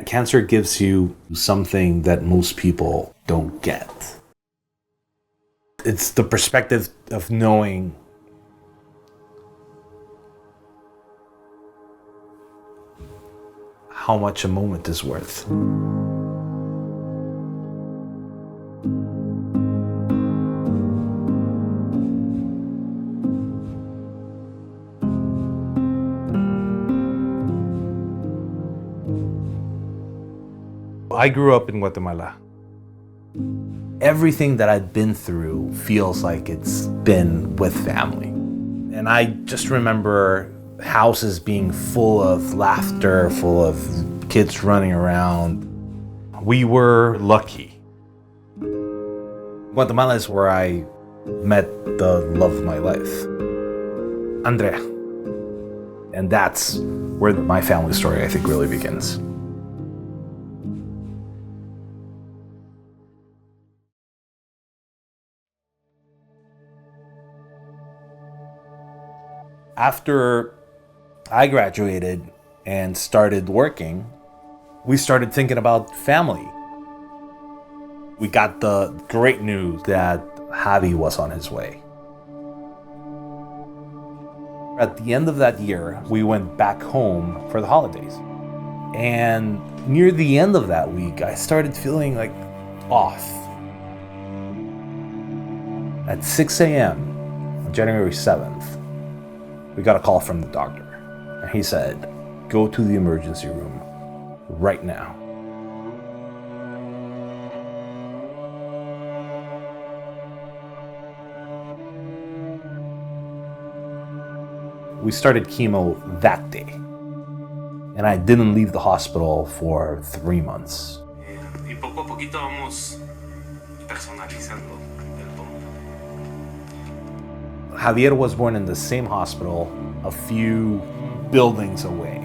Cancer gives you something that most people don't get. It's the perspective of knowing how much a moment is worth. I grew up in Guatemala. Everything that I've been through feels like it's been with family. And I just remember houses being full of laughter, full of kids running around. We were lucky. Guatemala is where I met the love of my life, Andrea. And that's where my family story, I think, really begins. After I graduated and started working, we started thinking about family. We got the great news that Javi was on his way. At the end of that year, we went back home for the holidays. And near the end of that week, I started feeling like off. At 6 a.m. on January 7th, we got a call from the doctor. And he said, go to the emergency room right now. We started chemo that day. And I didn't leave the hospital for 3 months. Y poco a poquito vamos personalizando el todo. Javier was born in the same hospital a few buildings away.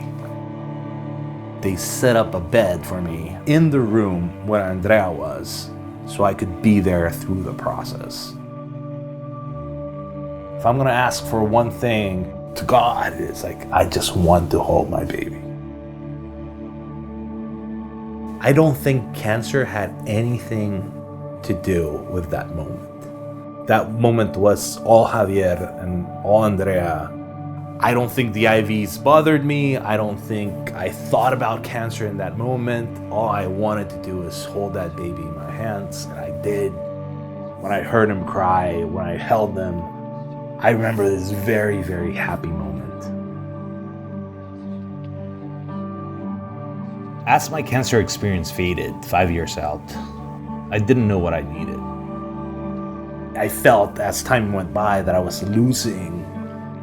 They set up a bed for me in the room where Andrea was, so I could be there through the process. If I'm gonna ask for one thing to God, it's like, I just want to hold my baby. I don't think cancer had anything to do with that moment. That moment was all Javier and all Andrea. I don't think the IVs bothered me. I don't think I thought about cancer in that moment. All I wanted to do was hold that baby in my hands, and I did. When I heard him cry, when I held him, I remember this very, very happy moment. As my cancer experience faded 5 years out, I didn't know what I needed. I felt as time went by that I was losing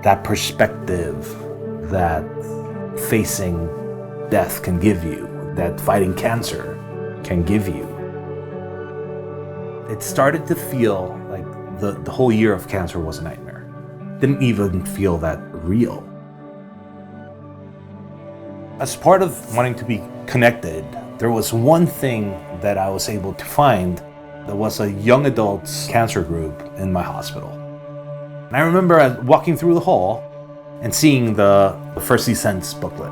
that perspective that facing death can give you, that fighting cancer can give you. It started to feel like the whole year of cancer was a nightmare. Didn't even feel that real. As part of wanting to be connected, there was one thing that I was able to find. There was a young adults cancer group in my hospital. And I remember walking through the hall and seeing the First Descents booklet.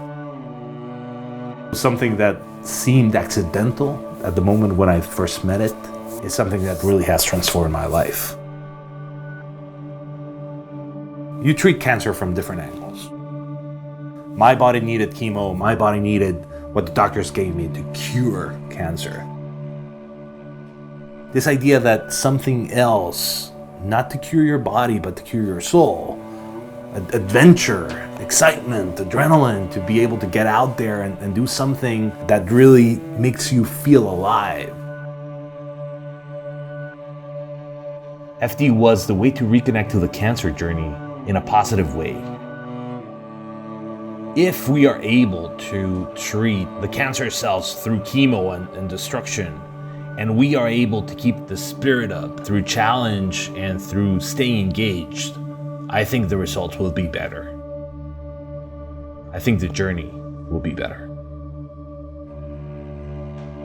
Something that seemed accidental at the moment when I first met it is something that really has transformed my life. You treat cancer from different angles. My body needed chemo, my body needed what the doctors gave me to cure cancer. This idea that something else, not to cure your body, but to cure your soul, adventure, excitement, adrenaline, to be able to get out there and do something that really makes you feel alive. FD was the way to reconnect to the cancer journey in a positive way. If we are able to treat the cancer cells through chemo and destruction, and we are able to keep the spirit up through challenge and through staying engaged, I think the results will be better. I think the journey will be better.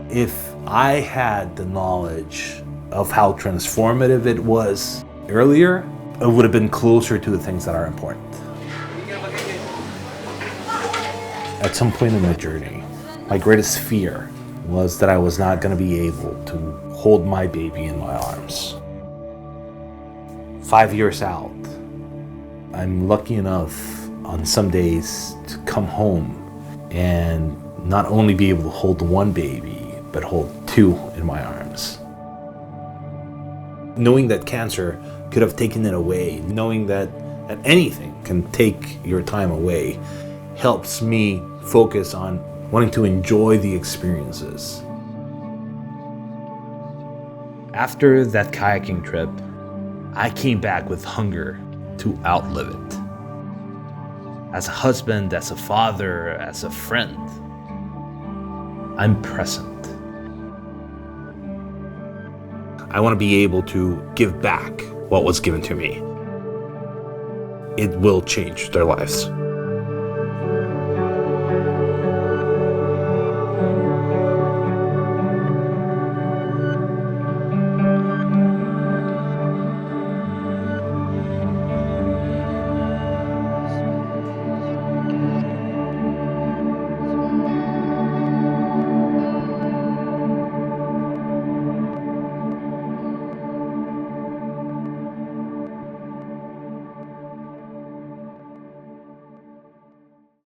If I had the knowledge of how transformative it was earlier, it would have been closer to the things that are important. At some point in the journey, My greatest fear was that I was not going to be able to hold my baby in my arms. 5 years out, I'm lucky enough on some days to come home and not only be able to hold one baby, but hold two in my arms. Knowing that cancer could have taken it away, knowing that anything can take your time away, helps me focus on wanting to enjoy the experiences. After that kayaking trip, I came back with hunger to outlive it. As a husband, as a father, as a friend, I'm present. I want to be able to give back what was given to me. It will change their lives.